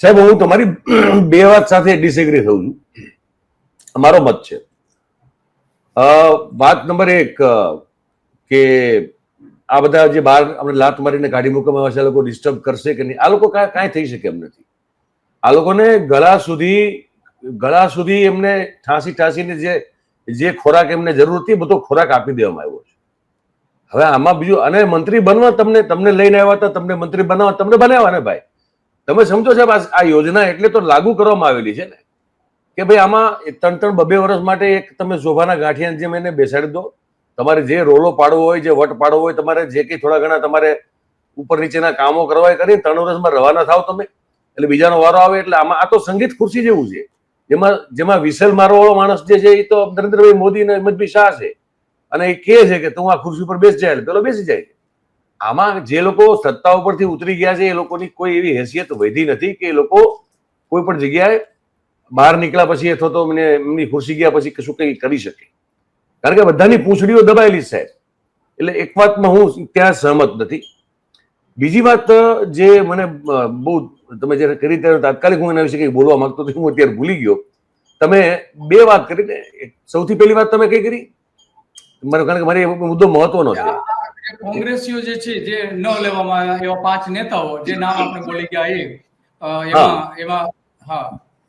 સાહેબ, હું તમારી બે વાત સાથે ડિસએગ્રી થઉં છું. અમારો મત છે વાત નંબર 1 કે આ બધા જે બહાર આપણે લાત મારીને કાઢી મૂકવામાં આવે છે, આ લોકો ડિસ્ટર્બ કરશે કે નહીં? આ લોકો કાંઈ થઈ શકે એમ નથી. આ લોકોને ગળા સુધી એમને ઠાંસીને જે ખોરાક એમને જરૂર હતી બધો ખોરાક આપી દેવામાં આવ્યો છે. હવે આમાં બીજું, અને મંત્રી બનવા તમને લઈને આવ્યા હતા, તમને મંત્રી બનાવવા તમને બનાવ્યા ને ભાઈ. તમે સમજો સાહેબ, આ યોજના એટલે તો લાગુ કરવામાં આવેલી છે ને કે ભાઈ આમાં 3-2 વર્ષ માટે એક તમે શોભાના ગાંઠિયાની જેમ એને બેસાડી દો. તમારે જે રોલો પાડવો હોય, જે વટ પાડવો હોય, તમારે જે કંઈ થોડા ઘણા તમારે ઉપર નીચેના કામો કરવા એ કરીને 3 વર્ષમાં રવાના થાવ તમે, એટલે બીજાનો વારો આવે. એટલે આમાં આ તો સંગીત ખુરશી જેવું છે, જેમાં વિસલ મારવા વાળો માણસ જે છે એ તો નરેન્દ્રભાઈ મોદી અને અમિતભાઈ શાહ છે. અને એ કહે છે કે તું આ ખુરશી પર બેસી જાય, પેલો બેસી જાય. આમાં જે લોકો સત્તા ઉપરથી ઉતરી ગયા છે એ લોકોની કોઈ એવી હેસિયત વધી નથી કે એ લોકો કોઈ પણ જગ્યાએ બહાર નીકળ્યા પછી અથવા તો એમની ખુરશી ગયા પછી કશું કંઈ કરી શકે. કારણ કે બધાની પૂંછડીઓ દબાયેલી છે સાહેબ. એટલે એક વાતમાં હું ત્યાં સહમત નથી. બીજી વાત જે મને બહુ તમે જયારે કરી ત્યારે તાત્કાલિક હું એના વિશે કંઈ બોલવા માંગતો હતો, હું અત્યારે ભૂલી ગયો. તમે 2 વાત કરી ને. સૌથી પહેલી વાત તમે કઈ કરી? કારણ કે મારી મુદ્દો મહત્વનો છે. કોંગ્રેસીઓ જે છે જે ન લેવામાં આવ્યા એવા 5 નેતાઓ જે નામ આપણે બોલી ગયા એમાં હા